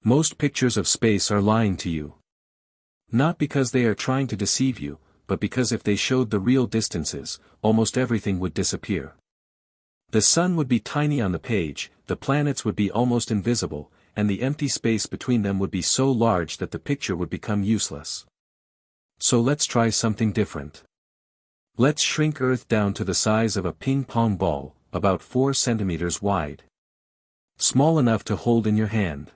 Most pictures of space are lying to you. Not because they are trying to deceive you, but because if they showed the real distances, almost everything would disappear. The sun would be tiny on the page, the planets would be almost invisible, and the empty space between them would be so large that the picture would become useless. So let's try something different. Let's shrink Earth down to the size of a ping-pong ball, about 4 centimeters wide. Small enough to hold in your hand.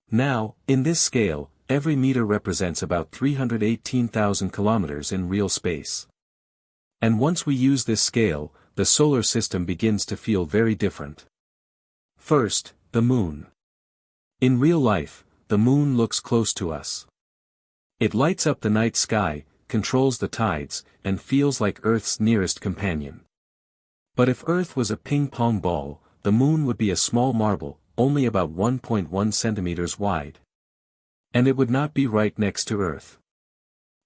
Now, in this scale, every meter represents about 318,000 kilometers in real space. And once we use this scale, the solar system begins to feel very different. First, the moon. In real life, the moon looks close to us. It lights up the night sky, controls the tides, and feels like Earth's nearest companion. But if Earth was a ping-pong ball, the moon would be a small marble, only about 1.1 centimeters wide. And it would not be right next to Earth.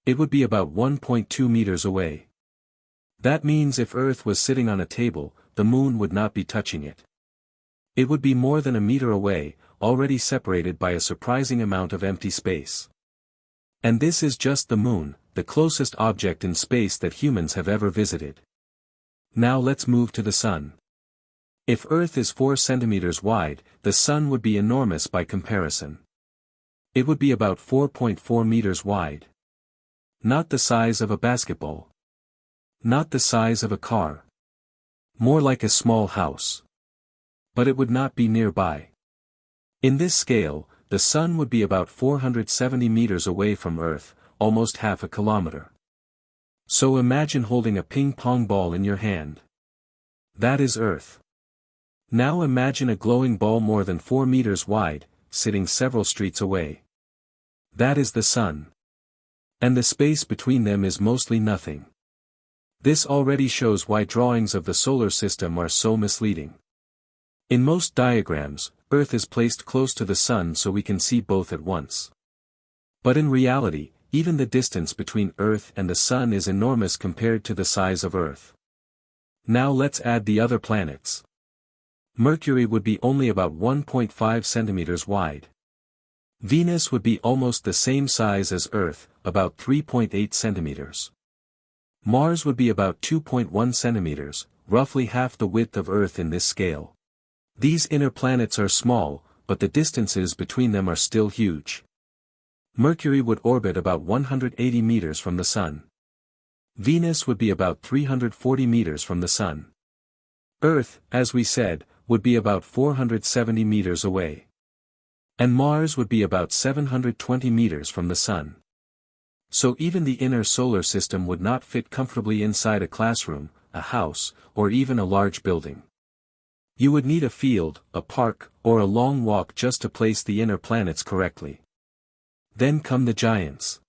It would be about 1.2 meters away. That means if Earth was sitting on a table, the moon would not be touching it. It would be more than a meter away, already separated by a surprising amount of empty space. And this is just the moon, the closest object in space that humans have ever visited. Now let's move to the sun. If Earth is 4 centimeters wide, the sun would be enormous by comparison. It would be about 4.4 meters wide. Not the size of a basketball. Not the size of a car. More like a small house. But it would not be nearby. In this scale, the sun would be about 470 meters away from Earth, almost half a kilometer. So imagine holding a ping-pong ball in your hand. That is Earth. Now imagine a glowing ball more than 4 meters wide, sitting several streets away. That is the sun. And the space between them is mostly nothing. This already shows why drawings of the solar system are so misleading. In most diagrams, Earth is placed close to the sun so we can see both at once. But in reality, even the distance between Earth and the sun is enormous compared to the size of Earth. Now let's add the other planets. Mercury would be only about 1.5 centimeters wide. Venus would be almost the same size as Earth, about 3.8 centimeters. Mars would be about 2.1 centimeters, roughly half the width of Earth in this scale. These inner planets are small, but the distances between them are still huge. Mercury would orbit about 180 meters from the Sun. Venus would be about 340 meters from the Sun. Earth, as we said, would be about 470 meters away. And Mars would be about 720 meters from the Sun. So even the inner solar system would not fit comfortably inside a classroom, a house, or even a large building. You would need a field, a park, or a long walk just to place the inner planets correctly. Then come the giants.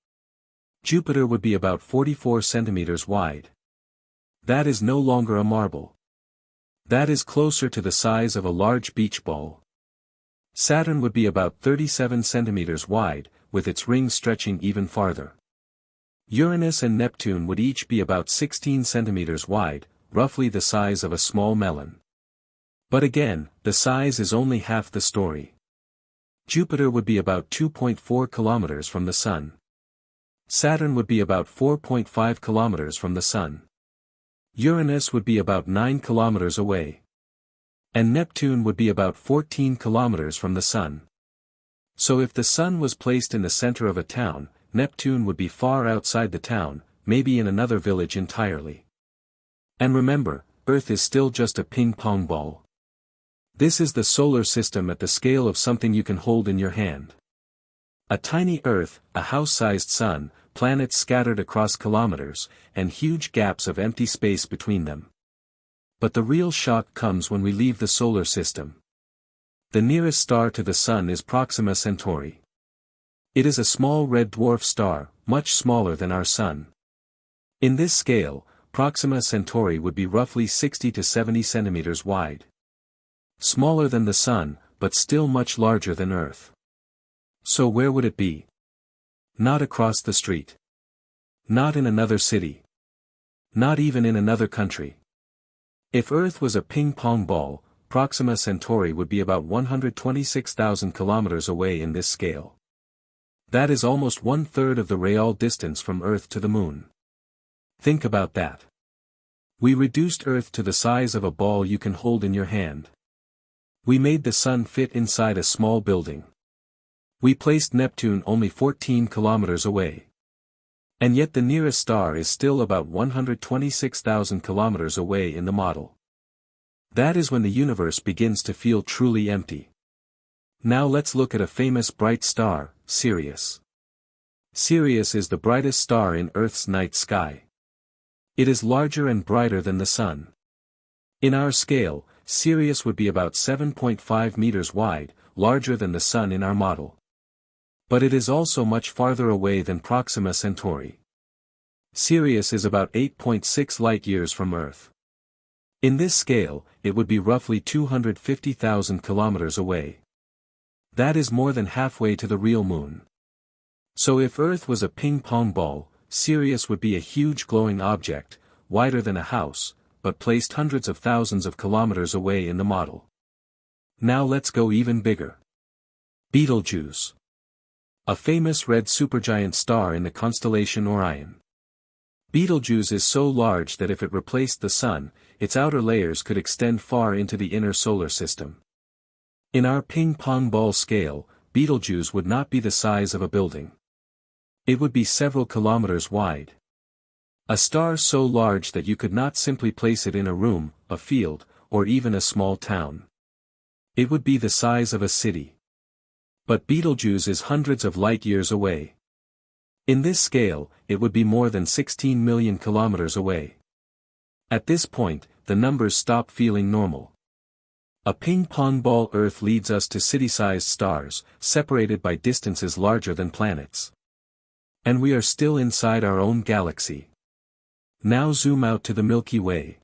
Jupiter would be about 44 centimeters wide. That is no longer a marble. That is closer to the size of a large beach ball. Saturn would be about 37 centimeters wide, with its rings stretching even farther. Uranus and Neptune would each be about 16 centimeters wide, roughly the size of a small melon. But again, the size is only half the story. Jupiter would be about 2.4 kilometers from the Sun. Saturn would be about 4.5 kilometers from the Sun. Uranus would be about 9 kilometers away. And Neptune would be about 14 kilometers from the Sun. So if the Sun was placed in the center of a town, Neptune would be far outside the town, maybe in another village entirely. And remember, Earth is still just a ping-pong ball. This is the solar system at the scale of something you can hold in your hand. A tiny Earth, a house-sized Sun, planets scattered across kilometers, and huge gaps of empty space between them. But the real shock comes when we leave the solar system. The nearest star to the Sun is Proxima Centauri. It is a small red dwarf star, much smaller than our Sun. In this scale, Proxima Centauri would be roughly 60 to 70 centimeters wide. Smaller than the Sun, but still much larger than Earth. So where would it be? Not across the street. Not in another city. Not even in another country. If Earth was a ping-pong ball, Proxima Centauri would be about 126,000 kilometers away in this scale. That is almost 1/3 of the real distance from Earth to the Moon. Think about that. We reduced Earth to the size of a ball you can hold in your hand. We made the Sun fit inside a small building. We placed Neptune only 14 kilometers away. And yet the nearest star is still about 126,000 kilometers away in the model. That is when the universe begins to feel truly empty. Now let's look at a famous bright star, Sirius. Sirius is the brightest star in Earth's night sky. It is larger and brighter than the Sun. In our scale, Sirius would be about 7.5 meters wide, larger than the Sun in our model. But it is also much farther away than Proxima Centauri. Sirius is about 8.6 light-years from Earth. In this scale, it would be roughly 250,000 kilometers away. That is more than halfway to the real Moon. So if Earth was a ping-pong ball, Sirius would be a huge glowing object, wider than a house, but placed hundreds of thousands of kilometers away in the model. Now let's go even bigger. Betelgeuse. A famous red supergiant star in the constellation Orion. Betelgeuse is so large that if it replaced the Sun, its outer layers could extend far into the inner solar system. In our ping-pong ball scale, Betelgeuse would not be the size of a building. It would be several kilometers wide. A star so large that you could not simply place it in a room, a field, or even a small town. It would be the size of a city. But Betelgeuse is hundreds of light-years away. In this scale, it would be more than 16 million kilometers away. At this point, the numbers stop feeling normal. A ping-pong ball Earth leads us to city-sized stars, separated by distances larger than planets. And we are still inside our own galaxy. Now zoom out to the Milky Way.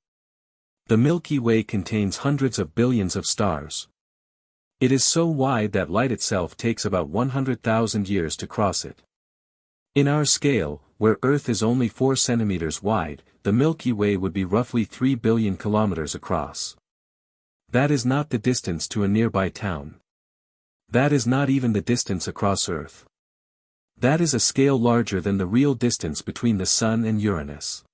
The Milky Way contains hundreds of billions of stars. It is so wide that light itself takes about 100,000 years to cross it. In our scale, where Earth is only 4 centimeters wide, the Milky Way would be roughly 3 billion kilometers across. That is not the distance to a nearby town. That is not even the distance across Earth. That is a scale larger than the real distance between the Sun and Uranus.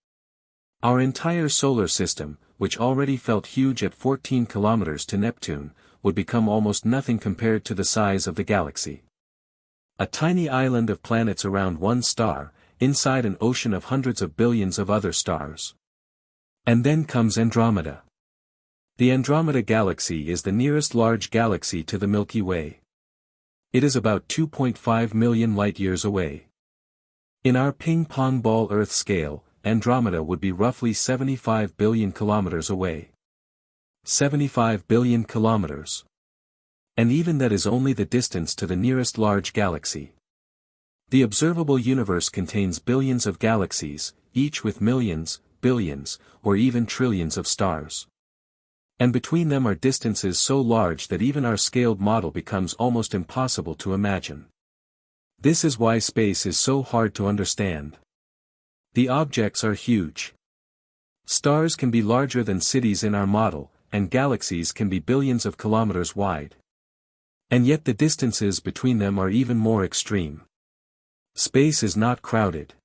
Our entire solar system, which already felt huge at 14 kilometers to Neptune, would become almost nothing compared to the size of the galaxy. A tiny island of planets around one star, inside an ocean of hundreds of billions of other stars. And then comes Andromeda. The Andromeda galaxy is the nearest large galaxy to the Milky Way. It is about 2.5 million light-years away. In our ping-pong ball Earth scale, Andromeda would be roughly 75 billion kilometers away. 75 billion kilometers. And even that is only the distance to the nearest large galaxy. The observable universe contains billions of galaxies, each with millions, billions, or even trillions of stars. And between them are distances so large that even our scaled model becomes almost impossible to imagine. This is why space is so hard to understand. The objects are huge. Stars can be larger than cities in our model, and galaxies can be billions of kilometers wide. And yet the distances between them are even more extreme. Space is not crowded.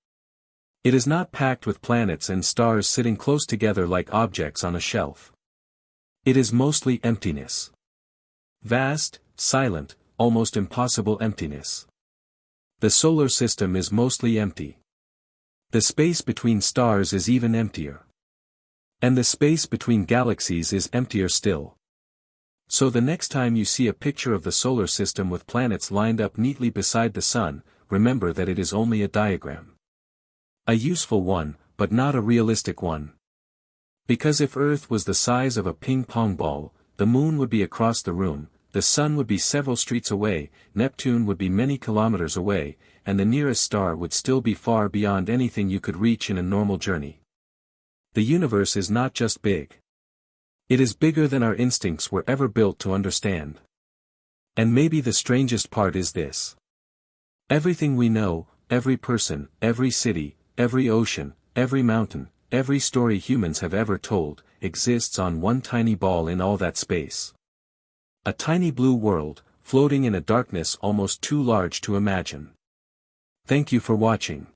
It is not packed with planets and stars sitting close together like objects on a shelf. It is mostly emptiness. Vast, silent, almost impossible emptiness. The solar system is mostly empty. The space between stars is even emptier. And the space between galaxies is emptier still. So the next time you see a picture of the solar system with planets lined up neatly beside the Sun, remember that it is only a diagram. A useful one, but not a realistic one. Because if Earth was the size of a ping-pong ball, the Moon would be across the room, the Sun would be several streets away, Neptune would be many kilometers away, and the nearest star would still be far beyond anything you could reach in a normal journey. The universe is not just big. It is bigger than our instincts were ever built to understand. And maybe the strangest part is this. Everything we know, every person, every city, every ocean, every mountain, every story humans have ever told, exists on one tiny ball in all that space. A tiny blue world, floating in a darkness almost too large to imagine. Thank you for watching.